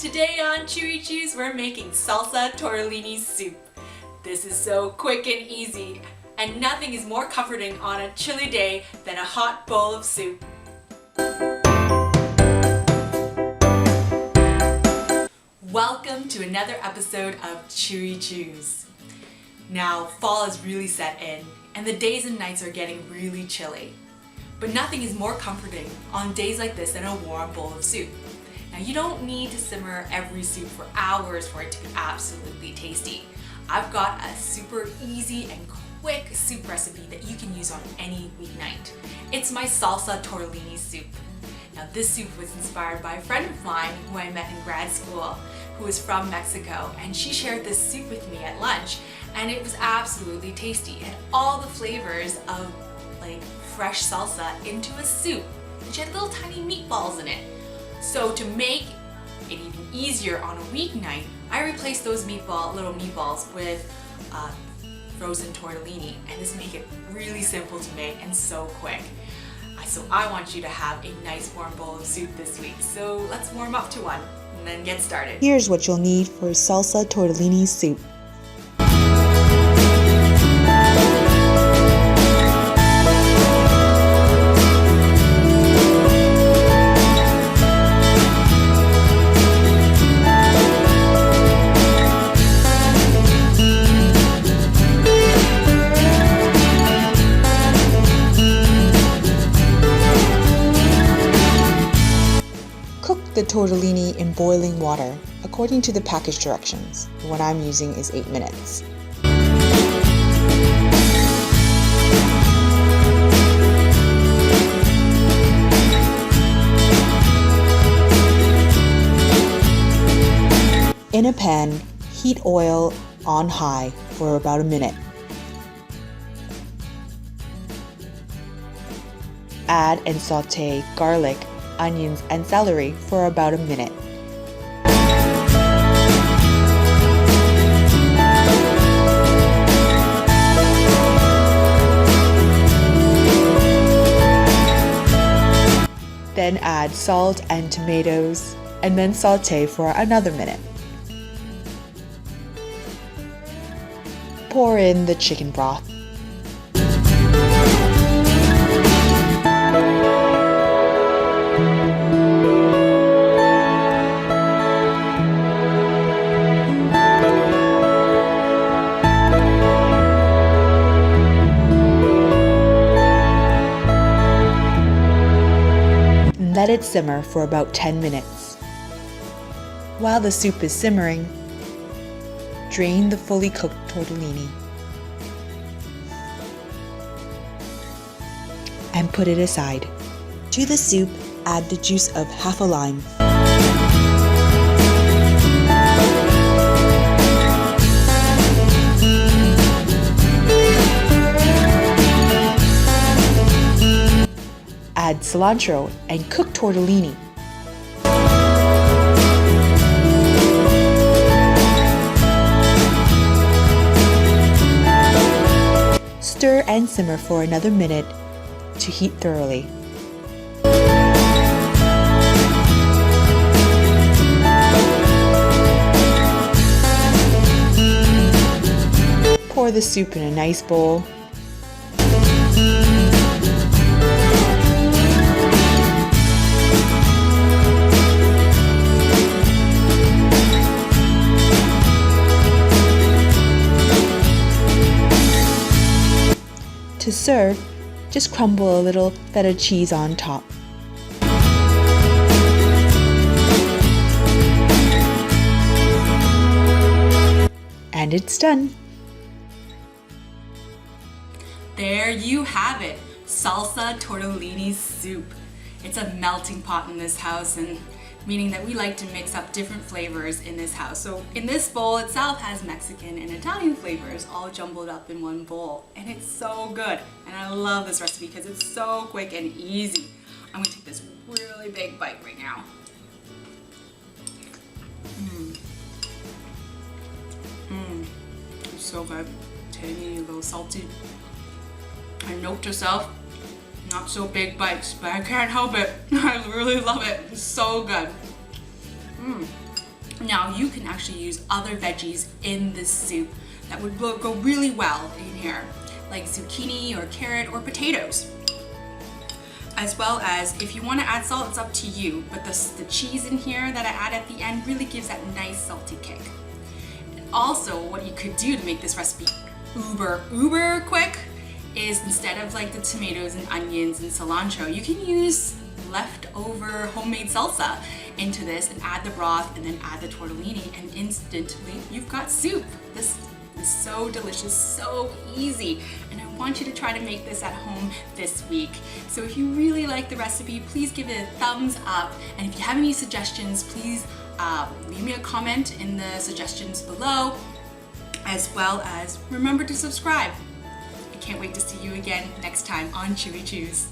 Today on CHEWIE, we're making salsa tortellini soup. This is so quick and easy, and nothing is more comforting on a chilly day than a hot bowl of soup. Welcome to another episode of CHEWIE. Now, fall has really set in, and the days and nights are getting really chilly. But nothing is more comforting on days like this than a warm bowl of soup. Now, you don't need to simmer every soup for hours for it to be absolutely tasty. I've got a super easy and quick soup recipe that you can use on any weeknight. It's my salsa tortellini soup. Now, this soup was inspired by a friend of mine who I met in grad school, who is from Mexico, and she shared this soup with me at lunch, and it was absolutely tasty. It had all the flavors of like fresh salsa into a soup, and she had little tiny meatballs in it. So to make it even easier on a weeknight, I replaced those little meatballs with frozen tortellini, and this make it really simple to make and so quick. So I want you to have a nice warm bowl of soup this week. So let's warm up to one and then get started. Here's what you'll need for salsa tortellini soup. The tortellini in boiling water according to the package directions. What I'm using is 8 minutes. In a pan, heat oil on high for about a minute. Add and saute garlic, onions, and celery for about a minute. Then add salt and tomatoes, and then saute for another minute. Pour in the chicken broth. Let it simmer for about 10 minutes. While the soup is simmering, drain the fully cooked tortellini and put it aside. To the soup, add the juice of half a lime. Add cilantro and cook tortellini. Stir and simmer for another minute to heat thoroughly. Pour the soup in a nice bowl. To serve, just crumble a little feta cheese on top. And it's done. There you have it, salsa tortellini soup. It's a melting pot in this house, and meaning that we like to mix up different flavors in this house. So in this bowl itself has Mexican and Italian flavors all jumbled up in one bowl, and it's so good. And I love this recipe because it's so quick and easy. I'm gonna take this really big bite right now. It's so good. Tangy, a little salty. And note to self, not so big bites, but I can't help it. I really love it. It's so good. Now you can actually use other veggies in this soup that would go really well in here, like zucchini or carrot or potatoes. As well as if you want to add salt, it's up to you, but the cheese in here that I add at the end really gives that nice salty kick. And also what you could do to make this recipe uber quick is instead of like the tomatoes and onions and cilantro, you can use leftover homemade salsa into this and add the broth and then add the tortellini, and instantly you've got soup. This is so delicious, so easy, and I want you to try to make this at home this week. So if you really like the recipe, please give it a thumbs up, and if you have any suggestions, please leave me a comment in the suggestions below, as well as remember to subscribe. I can't wait to see you again next time on Chewy Chews.